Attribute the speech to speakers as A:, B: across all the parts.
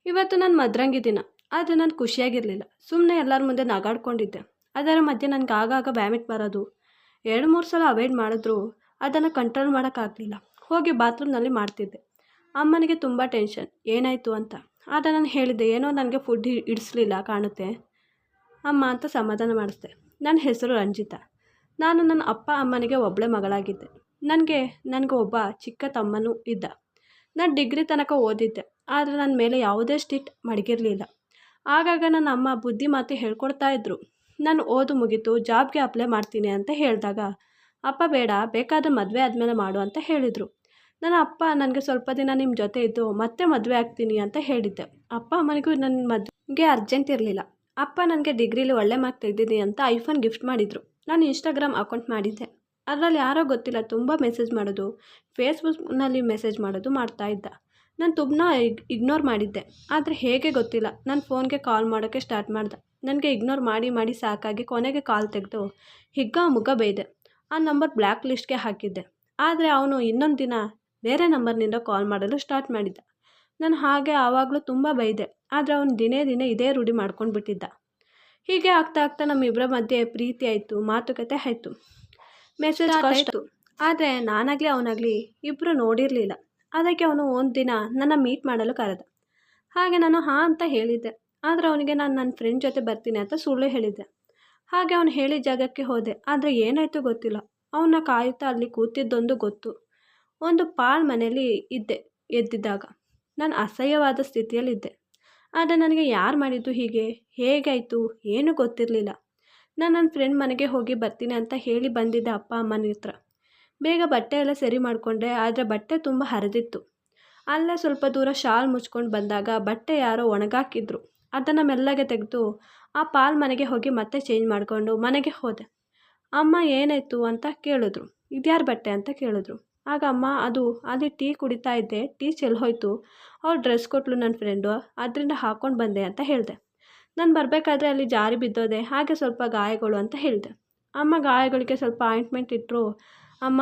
A: ಇವತ್ತು ನನ್ನ ಮದ್ರಂಗಿ ದಿನ. ಆದರೆ ನಾನು ಖುಷಿಯಾಗಿರಲಿಲ್ಲ. ಸುಮ್ಮನೆ ಎಲ್ಲರ ಮುಂದೆ ನಗಾಡ್ಕೊಂಡಿದ್ದೆ. ಅದರ ಮಧ್ಯೆ ನನಗೆ ಆಗಾಗ ವ್ಯಾಮಿಟ್ ಬರೋದು. 2-3 ಸಲ ಅವಾಯ್ಡ್ ಮಾಡಿದ್ರು ಅದನ್ನು ಕಂಟ್ರೋಲ್ ಮಾಡೋಕ್ಕಾಗಲಿಲ್ಲ. ಹೋಗಿ ಬಾತ್ರೂಮ್ನಲ್ಲಿ ಮಾಡ್ತಿದ್ದೆ. ಅಮ್ಮನಿಗೆ ತುಂಬ ಟೆನ್ಷನ್, ಏನಾಯಿತು ಅಂತ. ಆಗ ನಾನು ಹೇಳಿದ್ದೆ, ಏನೋ ನನಗೆ ಫುಡ್ ಹಿಡಿಸ್ಲಿಲ್ಲ ಕಾಣುತ್ತೆ ಅಮ್ಮ ಅಂತ ಸಮಾಧಾನ ಮಾಡಿಸ್ದೆ. ನನ್ನ ಹೆಸರು ರಂಜಿತಾ. ನಾನು ನನ್ನ ಅಪ್ಪ ಅಮ್ಮನಿಗೆ ಒಬ್ಬಳೇ ಮಗಳಾಗಿದ್ದೆ. ನನಗೆ ಒಬ್ಬ ಚಿಕ್ಕ ತಮ್ಮನೂ ಇದ್ದ. ನಾನು ಡಿಗ್ರಿ ತನಕ ಓದಿದ್ದೆ. ಆದರೆ ನನ್ನ ಮೇಲೆ ಯಾವುದೇ ಸ್ಟ್ರಿಕ್ಟ್ ಮಡಗಿರಲಿಲ್ಲ. ಆಗಾಗ ನನ್ನ ಅಮ್ಮ ಬುದ್ಧಿ ಮಾತು ಹೇಳ್ಕೊಡ್ತಾ ಇದ್ರು. ನಾನು ಓದು ಮುಗೀತು, ಜಾಬ್ಗೆ ಅಪ್ಲೈ ಮಾಡ್ತೀನಿ ಅಂತ ಹೇಳಿದಾಗ ಅಪ್ಪ ಬೇಡ, ಬೇಕಾದ್ರೆ ಮದುವೆ ಆದಮೇಲೆ ಮಾಡು ಅಂತ ಹೇಳಿದರು. ನನ್ನ ಅಪ್ಪ ನನಗೆ ಸ್ವಲ್ಪ ದಿನ ನಿಮ್ಮ ಜೊತೆ ಇದ್ದು ಮತ್ತೆ ಮದುವೆ ಆಗ್ತೀನಿ ಅಂತ ಹೇಳಿದ್ದೆ. ಅಪ್ಪ ಅಮ್ಮನಿಗೂ ನನ್ನ ಮದುವೆಗೆ ಅರ್ಜೆಂಟ್ ಇರಲಿಲ್ಲ. ಅಪ್ಪ ನನಗೆ ಡಿಗ್ರಿಲಿ ಒಳ್ಳೆ ಮಾರ್ಕ್ ತೆಗೆದಿದ್ದೀನಿ ಅಂತ ಐಫೋನ್ ಗಿಫ್ಟ್ ಮಾಡಿದರು. ನಾನು ಇನ್ಸ್ಟಾಗ್ರಾಮ್ ಅಕೌಂಟ್ ಮಾಡಿದ್ದೆ. ಅದರಲ್ಲಿ ಯಾರೋ ಗೊತ್ತಿಲ್ಲ ತುಂಬ ಮೆಸೇಜ್ ಮಾಡೋದು, ಫೇಸ್ಬುಕ್ನಲ್ಲಿ ಮೆಸೇಜ್ ಮಾಡೋದು ಮಾಡ್ತಾಯಿದ್ದ. ನಾನು ತುಂಬ ಇಗ್ನೋರ್ ಮಾಡಿದ್ದೆ. ಆದರೆ ಹೇಗೆ ಗೊತ್ತಿಲ್ಲ, ನನ್ನ ಫೋನ್ಗೆ ಕಾಲ್ ಮಾಡೋಕ್ಕೆ ಸ್ಟಾರ್ಟ್ ಮಾಡ್ದೆ. ನನಗೆ ಇಗ್ನೋರ್ ಮಾಡಿ ಮಾಡಿ ಸಾಕಾಗಿ ಕೊನೆಗೆ ಕಾಲ್ ತೆಗೆದು ಹಿಗ್ಗ ಮುಗ್ಗ ಬೈದೆ. ಆ ನಂಬರ್ ಬ್ಲ್ಯಾಕ್ ಲಿಸ್ಟ್ಗೆ ಹಾಕಿದ್ದೆ. ಆದರೆ ಅವನು ಇನ್ನೊಂದು ದಿನ ಬೇರೆ ನಂಬರ್ನಿಂದ ಕಾಲ್ ಮಾಡಲು ಸ್ಟಾರ್ಟ್ ಮಾಡಿದ್ದ. ನಾನು ಹಾಗೆ ಆವಾಗಲೂ ತುಂಬ ಬೈದೆ. ಆದರೆ ಅವನು ದಿನೇ ದಿನೇ ಇದೇ ರೂಢಿ ಮಾಡ್ಕೊಂಡು ಬಿಟ್ಟಿದ್ದ. ಹೀಗೆ ಆಗ್ತಾ ಆಗ್ತಾ ನಮ್ಮಿಬ್ಬರ ಮಧ್ಯೆ ಪ್ರೀತಿ ಆಯಿತು, ಮಾತುಕತೆ ಆಯಿತು, ಮೆಸೇಜ್ ಆಯಿತು. ಆದರೆ ನಾನಾಗಲಿ ಅವನಾಗಲಿ ಇಬ್ಬರು ನೋಡಿರಲಿಲ್ಲ. ಅದಕ್ಕೆ ಅವನು ಒಂದು ದಿನ ನನ್ನ ಮೀಟ್ ಮಾಡಲು ಕರೆದ. ಹಾಗೆ ನಾನು ಹಾಂ ಅಂತ ಹೇಳಿದ್ದೆ. ಆದರೆ ಅವನಿಗೆ ನಾನು ನನ್ನ ಫ್ರೆಂಡ್ ಜೊತೆ ಬರ್ತೀನಿ ಅಂತ ಸುಳ್ಳು ಹೇಳಿದ್ದೆ. ಹಾಗೆ ಅವನು ಹೇಳಿದ ಜಾಗಕ್ಕೆ ಹೋದೆ. ಆದರೆ ಏನಾಯಿತು ಗೊತ್ತಿಲ್ಲ. ಅವನ್ನ ಕಾಯುತ್ತಾ ಅಲ್ಲಿ ಕೂತಿದ್ದೊಂದು ಗೊತ್ತು. ಒಂದು ಪಾಳ್ ಮನೆಯಲ್ಲಿ ಇದ್ದೆ. ಎದ್ದಿದ್ದಾಗ ನಾನು ಅಸಹ್ಯವಾದ ಸ್ಥಿತಿಯಲ್ಲಿದ್ದೆ. ಆದರೆ ನನಗೆ ಯಾರು ಮಾಡಿದ್ದು, ಹೀಗೆ ಹೇಗಾಯಿತು ಏನೂ ಗೊತ್ತಿರಲಿಲ್ಲ. ನಾನು ನನ್ನ ಫ್ರೆಂಡ್ ಮನೆಗೆ ಹೋಗಿ ಬರ್ತೀನಿ ಅಂತ ಹೇಳಿ ಬಂದಿದ್ದೆ ಅಪ್ಪ ಅಮ್ಮನ ಹತ್ರ. ಬೇಗ ಬಟ್ಟೆ ಎಲ್ಲ ಸರಿ ಮಾಡಿಕೊಂಡೆ. ಆದರೆ ಬಟ್ಟೆ ತುಂಬ ಹರಿದಿತ್ತು. ಅಲ್ಲೇ ಸ್ವಲ್ಪ ದೂರ ಶಾಲ್ ಮುಚ್ಕೊಂಡು ಬಂದಾಗ ಬಟ್ಟೆ ಯಾರೋ ಒಣಗಾಕಿದ್ರು. ಅದನ್ನು ಮೆಲ್ಲಗೆ ತೆಗೆದು ಆ ಪಾಲ್ ಮನೆಗೆ ಹೋಗಿ ಮತ್ತೆ ಚೇಂಜ್ ಮಾಡಿಕೊಂಡು ಮನೆಗೆ ಹೋದೆ. ಅಮ್ಮ ಏನಾಯಿತು ಅಂತ ಕೇಳಿದ್ರು. ಇದ್ಯಾರ ಬಟ್ಟೆ ಅಂತ ಕೇಳಿದ್ರು. ಆಗ ಅಮ್ಮ ಅದು ಅಲ್ಲಿ ಟೀ ಕುಡಿತಾ ಇದ್ದೆ, ಟೀ ಚೆಲ್ಲೋಯ್ತು, ಅವ್ರು ಡ್ರೆಸ್ ಕೊಟ್ಟಳು ನನ್ನ ಫ್ರೆಂಡು, ಅದರಿಂದ ಹಾಕ್ಕೊಂಡು ಬಂದೆ ಅಂತ ಹೇಳಿದೆ. ನಾನು ಬರಬೇಕಾದ್ರೆ ಅಲ್ಲಿ ಜಾರಿ ಬಿದ್ದೋದೆ, ಹಾಗೆ ಸ್ವಲ್ಪ ಗಾಯಗಳು ಅಂತ ಹೇಳಿದೆ. ಅಮ್ಮ ಗಾಯಗಳಿಗೆ ಸ್ವಲ್ಪ ಆಯಿಂಟ್ಮೆಂಟ್ ಇಟ್ಟರು. ಅಮ್ಮ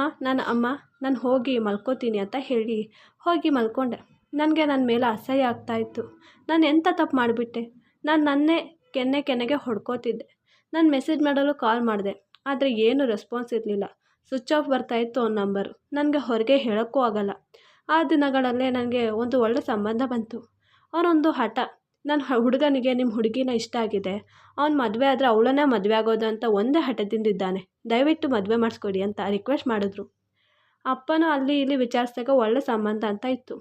A: ನಾನು ಹೋಗಿ ಮಲ್ಕೋತೀನಿ ಅಂತ ಹೇಳಿ ಹೋಗಿ ಮಲ್ಕೊಂಡೆ. ನನಗೆ ನನ್ನ ಮೇಲೆ ಅಸಹ್ಯ ಆಗ್ತಾಯಿತ್ತು. ನಾನು ಎಂಥ ತಪ್ಪು ಮಾಡಿಬಿಟ್ಟೆ. ನಾನು ನನ್ನೇ ಕೆನ್ನೆಗೆ ಹೊಡ್ಕೋತಿದ್ದೆ. ನಾನು ಮೆಸೇಜ್ ಮಾಡಲು ಕಾಲ್ ಮಾಡಿದೆ. ಆದರೆ ಏನೂ ರೆಸ್ಪಾನ್ಸ್ ಇರಲಿಲ್ಲ. ಸ್ವಿಚ್ ಆಫ್ ಬರ್ತಾಯಿತ್ತು ಅವ್ನ ನಂಬರು. ನನಗೆ ಹೊರಗೆ ಹೇಳೋಕ್ಕೂ ಆಗಲ್ಲ. ಆ ದಿನಗಳಲ್ಲೇ ನನಗೆ ಒಂದು ಒಳ್ಳೆ ಸಂಬಂಧ ಬಂತು. ಅವನೊಂದು ಹಠ, ನನ್ನ ಹುಡುಗನಿಗೆ ನಿಮ್ಮ ಹುಡುಗಿನ ಇಷ್ಟ ಆಗಿದೆ, ಅವ್ನು ಮದುವೆ ಆದರೆ ಅವಳನ್ನೇ ಮದುವೆ ಆಗೋದು ಅಂತ ಒಂದೇ ಹಠದಿಂದಿದ್ದಾನೆ, ದಯವಿಟ್ಟು ಮದುವೆ ಮಾಡಿಸ್ಕೊಡಿ ಅಂತ ರಿಕ್ವೆಸ್ಟ್ ಮಾಡಿದ್ರು. ಅಪ್ಪನೂ ಅಲ್ಲಿ ಇಲ್ಲಿ ವಿಚಾರಿಸಿದಾಗ ಒಳ್ಳೆ ಸಂಬಂಧ ಅಂತ ಇತ್ತು.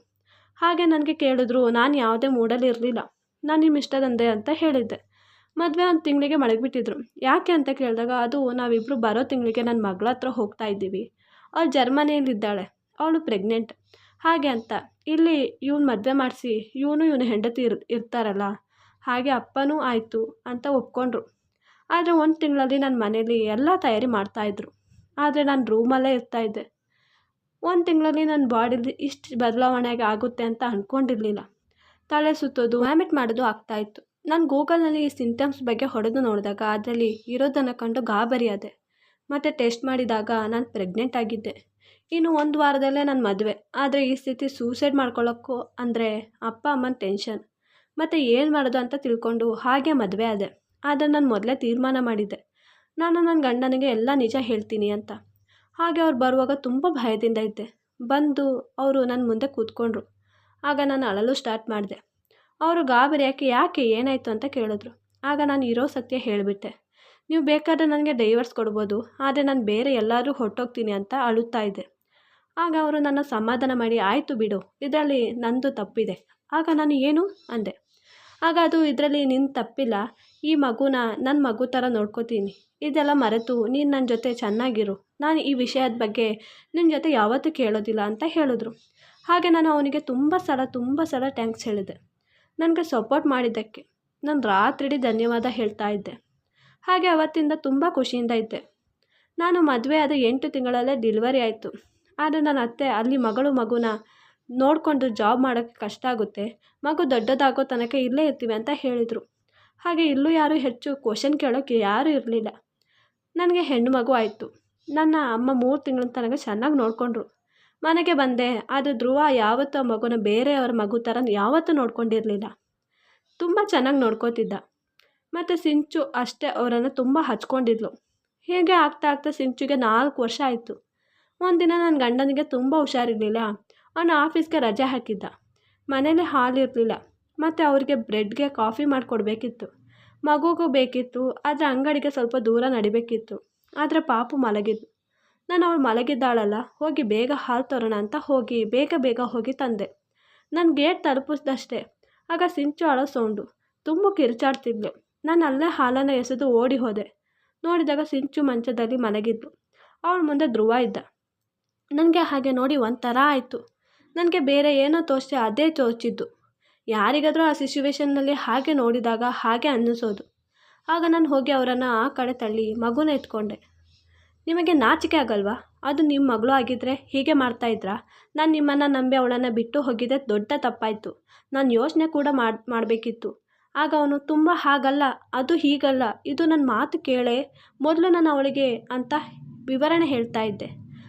A: ಹಾಗೆ ನನಗೆ ಕೇಳಿದ್ರು. ನಾನು ಯಾವುದೇ ಮೂಡಲ್ಲಿ ಇರಲಿಲ್ಲ. ನಾನು ನಿಮ್ಮ ಇಷ್ಟದಂದೆ ಅಂತ ಹೇಳಿದ್ದೆ. ಮದುವೆ ಒಂದು ತಿಂಗಳಿಗೆ ಮಳಗಿಬಿಟ್ಟಿದ್ರು. ಯಾಕೆ ಅಂತ ಕೇಳಿದಾಗ ಅದು ನಾವಿಬ್ಬರು ಬರೋ ತಿಂಗಳಿಗೆ ನನ್ನ ಮಗಳ ಹತ್ರ ಹೋಗ್ತಾ ಇದ್ದೀವಿ, ಅವಳು ಜರ್ಮನಿಯಲ್ಲಿದ್ದಾಳೆ, ಅವಳು ಪ್ರೆಗ್ನೆಂಟ್, ಹಾಗೆ ಅಂತ. ಇಲ್ಲಿ ಇವನು ಮದುವೆ ಮಾಡಿಸಿ ಇವನು ಹೆಂಡತಿ ಇರ್ತಾರಲ್ಲ, ಹಾಗೆ ಅಪ್ಪನೂ ಆಯಿತು ಅಂತ ಒಪ್ಕೊಂಡ್ರು. ಆದರೆ ಒಂದು ತಿಂಗಳಲ್ಲಿ ನನ್ನ ಮನೇಲಿ ಎಲ್ಲ ತಯಾರಿ ಮಾಡ್ತಾಯಿದ್ರು. ಆದರೆ ನಾನು ರೂಮಲ್ಲೇ ಇರ್ತಾಯಿದ್ದೆ. ಒಂದು ತಿಂಗಳಲ್ಲಿ ನನ್ನ ಬಾಡಿಲಿ ಇಷ್ಟು ಬದಲಾವಣೆ ಆಗುತ್ತೆ ಅಂತ ಅಂದ್ಕೊಂಡಿರಲಿಲ್ಲ. ತಲೆ ಸುತ್ತೋದು, ವ್ಯಾಮಿಟ್ ಮಾಡೋದು ಆಗ್ತಾಯಿತ್ತು. ನಾನು ಗೂಗಲ್ನಲ್ಲಿ ಈ ಸಿಂಟಮ್ಸ್ ಬಗ್ಗೆ ಹೊಡೆದು ನೋಡಿದಾಗ ಅದರಲ್ಲಿ ಇರೋದನ್ನು ಕಂಡು ಗಾಬರಿಯಾದೆ. ಮತ್ತು ಟೆಸ್ಟ್ ಮಾಡಿದಾಗ ನಾನು ಪ್ರೆಗ್ನೆಂಟ್ ಆಗಿದ್ದೆ. ಇನ್ನು 1 ವಾರದಲ್ಲೇ ನನ್ನ ಮದುವೆ. ಆದರೆ ಈ ಸ್ಥಿತಿ ಸೂಸೈಡ್ ಮಾಡ್ಕೊಳ್ಳೋಕ್ಕೂ ಅಂದರೆ ಅಪ್ಪ ಅಮ್ಮನ ಟೆನ್ಷನ್. ಮತ್ತು ಏನು ಮಾಡೋದು ಅಂತ ತಿಳ್ಕೊಂಡು ಹಾಗೆ ಮದುವೆ ಆದೆ. ಆದರೆ ನಾನು ಮೊದಲೇ ತೀರ್ಮಾನ ಮಾಡಿದ್ದೆ, ನಾನು ನನ್ನ ಗಂಡನಿಗೆ ಎಲ್ಲ ನಿಜ ಹೇಳ್ತೀನಿ ಅಂತ. ಹಾಗೆ ಅವ್ರು ಬರುವಾಗ ತುಂಬ ಭಯದಿಂದ ಇದ್ದೆ. ಬಂದು ಅವರು ನನ್ನ ಮುಂದೆ ಕೂತ್ಕೊಂಡ್ರು. ಆಗ ನಾನು ಅಳಲು ಸ್ಟಾರ್ಟ್ ಮಾಡಿದೆ. ಅವರು ಗಾಬರಿ ಯಾಕೆ ಏನಾಯಿತು ಅಂತ ಕೇಳಿದ್ರು. ಆಗ ನಾನು ಇರೋ ಸತ್ಯ ಹೇಳಿಬಿಟ್ಟೆ. ನೀವು ಬೇಕಾದರೆ ನನಗೆ ಡೈವರ್ಸ್ ಕೊಡ್ಬೋದು, ಆದರೆ ನಾನು ಬೇರೆ ಎಲ್ಲರೂ ಹೊರಟೋಗ್ತೀನಿ ಅಂತ ಅಳುತ್ತಾ ಇದ್ದೆ. ಆಗ ಅವರು ನನ್ನ ಸಮಾಧಾನ ಮಾಡಿ, ಆಯಿತು ಬಿಡು, ಇದರಲ್ಲಿ ನಂದು ತಪ್ಪಿದೆ. ಆಗ ನಾನು ಏನು ಅಂದೆ. ಆಗ ಅದು ಇದರಲ್ಲಿ ನಿನ್ನ ತಪ್ಪಿಲ್ಲ, ಈ ಮಗುನ ನನ್ನ ಮಗು ಥರ ನೋಡ್ಕೋತೀನಿ, ಇದೆಲ್ಲ ಮರೆತು ನೀನು ನನ್ನ ಜೊತೆ ಚೆನ್ನಾಗಿರು, ನಾನು ಈ ವಿಷಯದ ಬಗ್ಗೆ ನಿನ್ನ ಜೊತೆ ಯಾವತ್ತೂ ಕೇಳೋದಿಲ್ಲ ಅಂತ ಹೇಳಿದ್ರು. ಹಾಗೆ ನಾನು ಅವನಿಗೆ ತುಂಬ ಸಲ ಥ್ಯಾಂಕ್ಸ್ ಹೇಳಿದೆ. ನನಗೆ ಸಪೋರ್ಟ್ ಮಾಡಿದ್ದಕ್ಕೆ ನಾನು ರಾತ್ರಿಡೀ ಧನ್ಯವಾದ ಹೇಳ್ತಾ ಇದ್ದೆ. ಹಾಗೆ ಅವತ್ತಿಂದ ತುಂಬ ಖುಷಿಯಿಂದ ಇದ್ದೆ. ನಾನು ಮದುವೆ ಆದ 8 ತಿಂಗಳಲ್ಲೇ ಡೆಲಿವರಿ ಆಯಿತು. ಆದರೆ ನನ್ನ ಅತ್ತೆ ಅಲ್ಲಿ ಮಗುನ ನೋಡಿಕೊಂಡು ಜಾಬ್ ಮಾಡೋಕ್ಕೆ ಕಷ್ಟ ಆಗುತ್ತೆ, ಮಗು ದೊಡ್ಡದಾಗೋ ತನಕ ಇಲ್ಲೇ ಇರ್ತೀವಿ ಅಂತ ಹೇಳಿದರು. ಹಾಗೆ ಇಲ್ಲೂ ಯಾರೂ ಹೆಚ್ಚು ಕ್ವಶನ್ ಕೇಳೋಕ್ಕೆ ಯಾರೂ ಇರಲಿಲ್ಲ. ನನಗೆ ಹೆಣ್ಣು ಮಗು ಆಯಿತು. ನನ್ನ ಅಮ್ಮ 3 ತಿಂಗಳ ತನಕ ಚೆನ್ನಾಗಿ ನೋಡಿಕೊಂಡ್ರು. ಮನೆಗೆ ಬಂದೆ. ಆದರೆ ಧ್ರುವ ಯಾವತ್ತೂ ಆ ಮಗುನ ಬೇರೆಯವರ ಮಗು ಥರ ಯಾವತ್ತೂ ನೋಡ್ಕೊಂಡಿರಲಿಲ್ಲ. ತುಂಬ ಚೆನ್ನಾಗಿ ನೋಡ್ಕೋತಿದ್ದ. ಮತ್ತು ಸಿಂಚು ಅಷ್ಟೇ ಅವರನ್ನು ತುಂಬ ಹಚ್ಕೊಂಡಿದ್ಲು. ಹೀಗೆ ಆಗ್ತಾ ಆಗ್ತಾ ಸಿಂಚುಗೆ 4 ವರ್ಷ ಆಯಿತು. ಒಂದಿನ ನನ್ನ ಗಂಡನಿಗೆ ತುಂಬ ಹುಷಾರಿರಲಿಲ್ಲ. ಅವನು ಆಫೀಸ್ಗೆ ರಜೆ ಹಾಕಿದ್ದ. ಮನೇಲಿ ಹಾಲಿರಲಿಲ್ಲ ಮತ್ತು ಅವರಿಗೆ ಬ್ರೆಡ್ಗೆ ಕಾಫಿ ಮಾಡಿಕೊಡ್ಬೇಕಿತ್ತು. ಮಗುಗೂ ಬೇಕಿತ್ತು, ಆದರೆ ಅಂಗಡಿಗೆ ಸ್ವಲ್ಪ ದೂರ ನಡಿಬೇಕಿತ್ತು. ಆದರೆ ಪಾಪು ಮಲಗಿದ್ಲು. ನಾನು ಅವಳು ಮಲಗಿದ್ದಾಳಲ್ಲ, ಹೋಗಿ ಬೇಗ ಹಾಲು ತರೋಣ ಅಂತ ಹೋಗಿ ಬೇಗ ಹೋಗಿ ತಂದೆ. ನಾನು ಗೇಟ್ ತಲುಪಿಸ್ದಷ್ಟೇ ಆಗ ಸಿಂಚು ಅಳೋ ಸೌಂಡು. ತುಂಬ ಕಿರ್ಚಾಡ್ತಿದ್ಲು. ನಾನು ಅಲ್ಲೇ ಹಾಲನ್ನು ಎಸೆದು ಓಡಿ ಹೋದೆ. ನೋಡಿದಾಗ ಸಿಂಚು ಮಂಚದಲ್ಲಿ ಮಲಗಿದ್ಲು. ಅವಳ ಮುಂದೆ ಧ್ರುವ ಇದ್ದ. ನನಗೆ ಹಾಗೆ ನೋಡಿ ಒಂಥರ ಆಯಿತು. ನನಗೆ ಬೇರೆ ಏನೋ ತೋರಿಸಿ ಅದೇ ತೋಚಿದ್ದು. ಯಾರಿಗಾದರೂ ಆ ಸಿಚುವೇಶನ್ನಲ್ಲಿ ಹಾಗೆ ನೋಡಿದಾಗ ಹಾಗೆ ಅನ್ನಿಸೋದು. ಆಗ ನಾನು ಹೋಗಿ ಅವರನ್ನು ಆ ಕಡೆ ತಳ್ಳಿ ಮಗುನ ಎತ್ಕೊಂಡೆ. ನಿಮಗೆ ನಾಚಿಕೆ ಆಗಲ್ವಾ? ಅದು ನಿಮ್ಮ ಮಗಳು ಆಗಿದ್ದರೆ ಹೀಗೆ ಮಾಡ್ತಾಯಿದ್ರಾ? ನಾನು ನಿಮ್ಮನ್ನು ನಂಬಿ ಅವಳನ್ನು ಬಿಟ್ಟು ಹೋಗಿದ್ದೆ ದೊಡ್ಡ ತಪ್ಪಾಯಿತು. ನಾನು ಯೋಚನೆ ಕೂಡ ಮಾಡಬೇಕಿತ್ತು. ಆಗ ಅವನು ತುಂಬ ಹಾಗಲ್ಲ, ಅದು ಹೀಗಲ್ಲ, ಇದು ನನ್ನ ಮಾತು ಕೇಳೇ, ಮೊದಲು ನಾನು ಅವಳಿಗೆ ಅಂತ ವಿವರಣೆ ಹೇಳ್ತಾ ಇದ್ದೆ.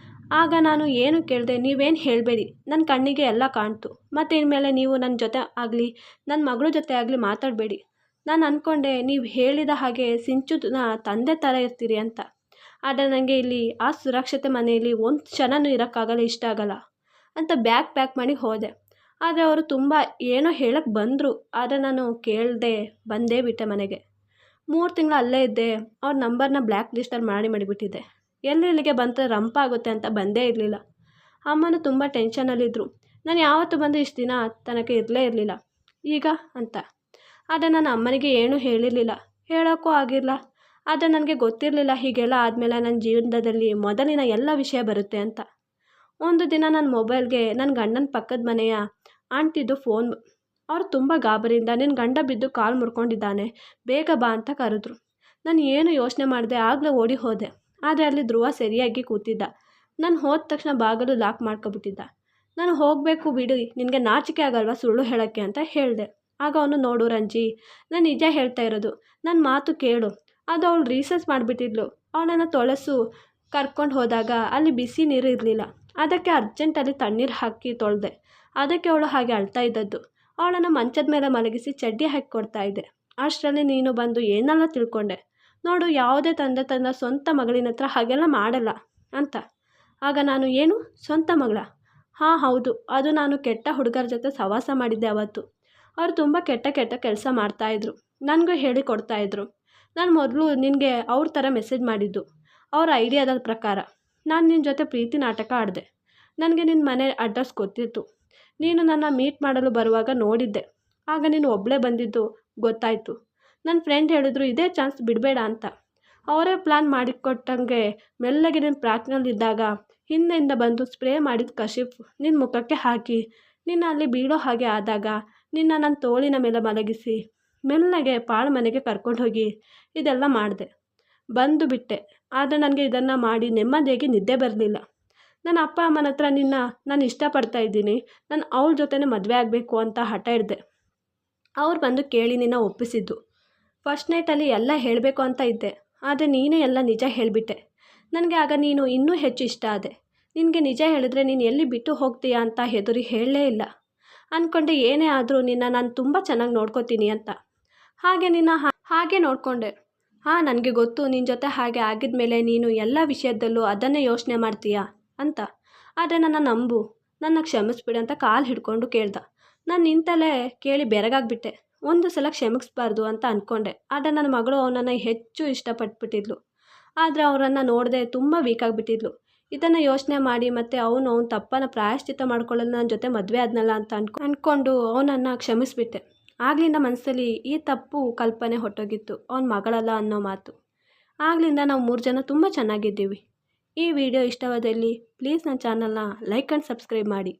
A: ಆಗ ನಾನು ಏನು ಕೇಳಿದೆ, ನೀವೇನು ಹೇಳಬೇಡಿ, ನನ್ನ ಕಣ್ಣಿಗೆ ಎಲ್ಲ ಕಾಣ್ತು. ಮತ್ತು ಇನ್ಮೇಲೆ ನೀವು ನನ್ನ ಜೊತೆ ಆಗಲಿ ನನ್ನ ಮಗಳ ಜೊತೆ ಆಗಲಿ ಮಾತಾಡಬೇಡಿ. ನಾನು ಅಂದ್ಕೊಂಡೆ ನೀವು ಹೇಳಿದ ಹಾಗೆ ಸಿಂಚುನ ತಂದೆ ಥರ ಇರ್ತೀರಿ ಅಂತ. ಆದರೆ ನನಗೆ ಇಲ್ಲಿ ಆ ಸುರಕ್ಷತೆ ಮನೆಯಲ್ಲಿ ಒಂದು ಕ್ಷಣನೂ ಇರೋಕ್ಕಾಗಲ್ಲ, ಇಷ್ಟ ಆಗಲ್ಲ ಅಂತ ಬ್ಯಾಗ್ ಪ್ಯಾಕ್ ಮಾಡಿ ಹೋದೆ. ಆದರೆ ಅವರು ತುಂಬ ಏನೋ ಹೇಳಕ್ಕೆ ಬಂದರು. ಆದರೆ ನಾನು ಕೇಳದೆ ಬಂದೇ ಬಿಟ್ಟೆ ಮನೆಗೆ. 3 ತಿಂಗಳು ಅಲ್ಲೇ ಇದ್ದೆ. ಅವ್ರ ನಂಬರ್ನ ಬ್ಲ್ಯಾಕ್ ಲಿಸ್ಟಲ್ಲಿ ಮಾಡಿಬಿಟ್ಟಿದ್ದೆ. ಎಲ್ಲಿಗೆ ಬಂದರೆ ರಂಪ ಆಗುತ್ತೆ ಅಂತ ಬಂದೇ ಇರಲಿಲ್ಲ. ಅಮ್ಮನೂ ತುಂಬ ಟೆನ್ಷನಲ್ಲಿದ್ದರು. ನಾನು ಯಾವತ್ತೂ ಬಂದು ಇಷ್ಟು ದಿನ ತನಕ ಇರಲೇ ಇರಲಿಲ್ಲ ಈಗ ಅಂತ. ಆದರೆ ನನ್ನ ಅಮ್ಮನಿಗೆ ಏನೂ ಹೇಳಿರಲಿಲ್ಲ, ಹೇಳೋಕ್ಕೂ ಆಗಿಲ್ಲ. ಆದರೆ ನನಗೆ ಗೊತ್ತಿರಲಿಲ್ಲ ಹೀಗೆಲ್ಲ ಆದಮೇಲೆ ನನ್ನ ಜೀವನದಲ್ಲಿ ಮೊದಲಿನ ಎಲ್ಲ ವಿಷಯ ಬರುತ್ತೆ ಅಂತ. ಒಂದು ದಿನ ನನ್ನ ಮೊಬೈಲ್ಗೆ ನನ್ನ ಗಂಡನ ಪಕ್ಕದ ಮನೆಯ ಆಂಟಿದು ಫೋನ್. ಅವರು ತುಂಬ ಗಾಬರಿಯಿಂದ ನಿನ್ನ ಗಂಡ ಬಿದ್ದು ಕಾಲು ಮುರ್ಕೊಂಡಿದ್ದಾನೆ, ಬೇಗ ಬಾ ಅಂತ ಕರೆದ್ರು. ನಾನು ಏನು ಯೋಚನೆ ಮಾಡಿದೆ, ಆಗಲೇ ಓಡಿ ಹೋದೆ. ಆದರೆ ಅಲ್ಲಿ ಧ್ರುವ ಸರಿಯಾಗಿ ಕೂತಿದ್ದ. ನಾನು ಹೋದ ತಕ್ಷಣ ಬಾಗಿಲು ಲಾಕ್ ಮಾಡ್ಕೊಬಿಟ್ಟಿದ್ದ. ನಾನು ಹೋಗಬೇಕು ಬಿಡು, ನಿನಗೆ ನಾಚಿಕೆ ಆಗಲ್ವಾ ಸುಳ್ಳು ಹೇಳೋಕ್ಕೆ ಅಂತ ಹೇಳಿದೆ. ಆಗ ಅವನು, ನೋಡು ರಂಜಿ, ನಾನು ನಿಜ ಹೇಳ್ತಾ ಇರೋದು, ನನ್ನ ಮಾತು ಕೇಳು. ಅದು ಅವಳು ರೀಸರ್ಚ್ ಮಾಡಿಬಿಟ್ಟಿದ್ಲು. ಅವಳನ್ನು ತೊಳೆಸು ಕರ್ಕೊಂಡು ಹೋದಾಗ ಅಲ್ಲಿ ಬಿಸಿ ನೀರು ಇರಲಿಲ್ಲ. ಅದಕ್ಕೆ ಅರ್ಜೆಂಟಲ್ಲಿ ತಣ್ಣೀರು ಹಾಕಿ ತೊಳೆದೆ. ಅದಕ್ಕೆ ಅವಳು ಹಾಗೆ ಅಳ್ತಾ ಇದ್ದದ್ದು. ಅವಳನ್ನು ಮಂಚದ ಮೇಲೆ ಮಲಗಿಸಿ ಚಡ್ಡಿ ಹಾಕಿ ಕೊಡ್ತಾ ಇದ್ದೆ. ಅಷ್ಟರಲ್ಲಿ ನೀನು ಬಂದು ಏನೆಲ್ಲ ತಿಳ್ಕೊಂಡೆ. ನೋಡು, ಯಾವುದೇ ತಂದೆ ತನ್ನ ಸ್ವಂತ ಮಗಳಿನ ಹತ್ರ ಹಾಗೆಲ್ಲ ಮಾಡಲ್ಲ ಅಂತ. ಆಗ ನಾನು, ಏನು ಸ್ವಂತ ಮಗಳ? ಹಾಂ ಹೌದು, ಅದು ನಾನು ಕೆಟ್ಟ ಹುಡುಗರ ಜೊತೆ ಸವಾಸ ಮಾಡಿದ್ದೆ ಅವತ್ತು. ಅವರು ತುಂಬ ಕೆಟ್ಟ ಕೆಲಸ ಮಾಡ್ತಾಯಿದ್ರು, ನನಗೂ ಹೇಳಿ ಕೊಡ್ತಾಯಿದ್ರು. ನಾನು ಮೊದಲು ನಿನಗೆ ಅವ್ರ ಥರ ಮೆಸೇಜ್ ಮಾಡಿದ್ದು, ಅವ್ರ ಐಡಿಯಾದ ಪ್ರಕಾರ. ನಾನು ನಿನ್ನ ಜೊತೆ ಪ್ರೀತಿ ನಾಟಕ ಆಡಿದೆ. ನನಗೆ ನಿನ್ನ ಮನೆ ಅಡ್ರೆಸ್ ಗೊತ್ತಿತ್ತು. ನೀನು ನನ್ನ ಮೀಟ್ ಮಾಡಲು ಬರುವಾಗ ನೋಡಿದ್ದೆ. ಆಗ ನೀನು ಒಬ್ಬಳೇ ಬಂದಿದ್ದು ಗೊತ್ತಾಯಿತು. ನನ್ನ ಫ್ರೆಂಡ್ ಹೇಳಿದ್ರು ಇದೇ ಚಾನ್ಸ್ ಬಿಡಬೇಡ ಅಂತ. ಅವರೇ ಪ್ಲ್ಯಾನ್ ಮಾಡಿಕೊಟ್ಟಂಗೆ ಮೆಲ್ಲಗೆ ನಿನ್ನ ಪ್ರಾಕ್ನಲ್ಲಿದ್ದಾಗ ಹಿಂದೆಯಿಂದ ಬಂದು ಸ್ಪ್ರೇ ಮಾಡಿದ ಕಶಿಫ್ ನಿನ್ನ ಮುಖಕ್ಕೆ ಹಾಕಿ ನಿನ್ನ ಅಲ್ಲಿ ಬೀಳೋ ಹಾಗೆ ಆದಾಗ ನಿನ್ನ ನನ್ನ ತೋಳಿನ ಮೇಲೆ ಮಲಗಿಸಿ ಮೆಲ್ಲಗೆ ಪಾಳು ಮನೆಗೆ ಕರ್ಕೊಂಡು ಹೋಗಿ ಇದೆಲ್ಲ ಮಾಡಿದೆ. ಬಂದು ಬಿಟ್ಟೆ. ಆದರೆ ನನಗೆ ಇದನ್ನು ಮಾಡಿ ನೆಮ್ಮದಿಯಾಗಿ ನಿದ್ದೆ ಬರಲಿಲ್ಲ. ನನ್ನ ಅಪ್ಪ ಅಮ್ಮನ ಹತ್ರ ನಾನು ಇಷ್ಟಪಡ್ತಾ ಇದ್ದೀನಿ, ನಾನು ಅವಳ ಜೊತೆನೇ ಮದುವೆ ಆಗಬೇಕು ಅಂತ ಹಠ ಹಿಡ್ದೆ. ಅವ್ರು ಬಂದು ಕೇಳಿ ನಿನ್ನ ಒಪ್ಪಿಸಿದ್ದು. ಫಸ್ಟ್ ನೈಟಲ್ಲಿ ಎಲ್ಲ ಹೇಳಬೇಕು ಅಂತ ಇದ್ದೆ, ಆದರೆ ನೀನೇ ಎಲ್ಲ ನಿಜ ಹೇಳಿಬಿಟ್ಟೆ. ನನಗೆ ಆಗ ನೀನು ಇನ್ನೂ ಹೆಚ್ಚು ಇಷ್ಟ ಆದೆ. ನಿನಗೆ ನಿಜ ಹೇಳಿದ್ರೆ ನೀನು ಎಲ್ಲಿ ಬಿಟ್ಟು ಹೋಗ್ತೀಯಾ ಅಂತ ಹೆದರಿ ಹೇಳಲೇ ಇಲ್ಲ. ಅಂದ್ಕೊಂಡೆ ಏನೇ ಆದರೂ ನಿನ್ನ ನಾನು ತುಂಬ ಚೆನ್ನಾಗಿ ನೋಡ್ಕೋತೀನಿ ಅಂತ. ಹಾಗೆ ನಿನ್ನ ಹಾಗೆ ನೋಡಿಕೊಂಡೆ. ಹಾಂ, ನನಗೆ ಗೊತ್ತು ನಿನ್ನ ಜೊತೆ ಹಾಗೆ ಆಗಿದ ಮೇಲೆ ನೀನು ಎಲ್ಲ ವಿಷಯದಲ್ಲೂ ಅದನ್ನೇ ಯೋಚನೆ ಮಾಡ್ತೀಯಾ ಅಂತ. ಆದರೆ ನನ್ನ ನಂಬು, ನನ್ನ ಕ್ಷಮಿಸ್ಬಿಡು ಅಂತ ಕಾಲು ಹಿಡ್ಕೊಂಡು ಕೇಳ್ದ. ನಾನು ನಿಂತಲೇ ಕೇಳಿ ಬೆರಗಾಗ್ಬಿಟ್ಟೆ. ಒಂದು ಸಲ ಕ್ಷಮಿಸ್ಬಾರ್ದು ಅಂತ ಅಂದ್ಕೊಂಡೆ. ಆದರೆ ನನ್ನ ಮಗಳು ಅವನನ್ನು ಹೆಚ್ಚು ಇಷ್ಟಪಟ್ಬಿಟ್ಟಿದ್ಲು. ಆದರೆ ಅವರನ್ನು ನೋಡದೆ ತುಂಬ ವೀಕ್ ಆಗಿಬಿಟ್ಟಿದ್ಲು. ಇದನ್ನು ಯೋಚನೆ ಮಾಡಿ ಮತ್ತು ಅವನ ತಪ್ಪನ್ನು ಪ್ರಾಯಶ್ಚಿತ್ತ ಮಾಡ್ಕೊಳ್ಳಲು ನನ್ನ ಜೊತೆ ಮದುವೆ ಆದ್ನಲ್ಲ ಅಂತ ಅಂದ್ಕೊಂಡು ಅವನನ್ನು ಕ್ಷಮಿಸ್ಬಿಟ್ಟೆ. ಆಗ್ಲಿಂದ ಮನಸ್ಸಲ್ಲಿ ಈ ತಪ್ಪು ಕಲ್ಪನೆ ಹೊಟ್ಟೋಗಿತ್ತು, ಅವನ ಮಗಳಲ್ಲ ಅನ್ನೋ ಮಾತು. ಆಗ್ಲಿಂದ ನಾವು 3 ಜನ ತುಂಬ ಚೆನ್ನಾಗಿದ್ದೀವಿ. ಈ ವಿಡಿಯೋ ಇಷ್ಟವಾದಲ್ಲಿ ಪ್ಲೀಸ್ ನನ್ನ ಚಾನಲ್ನ ಲೈಕ್ ಆ್ಯಂಡ್ ಸಬ್ಸ್ಕ್ರೈಬ್ ಮಾಡಿ.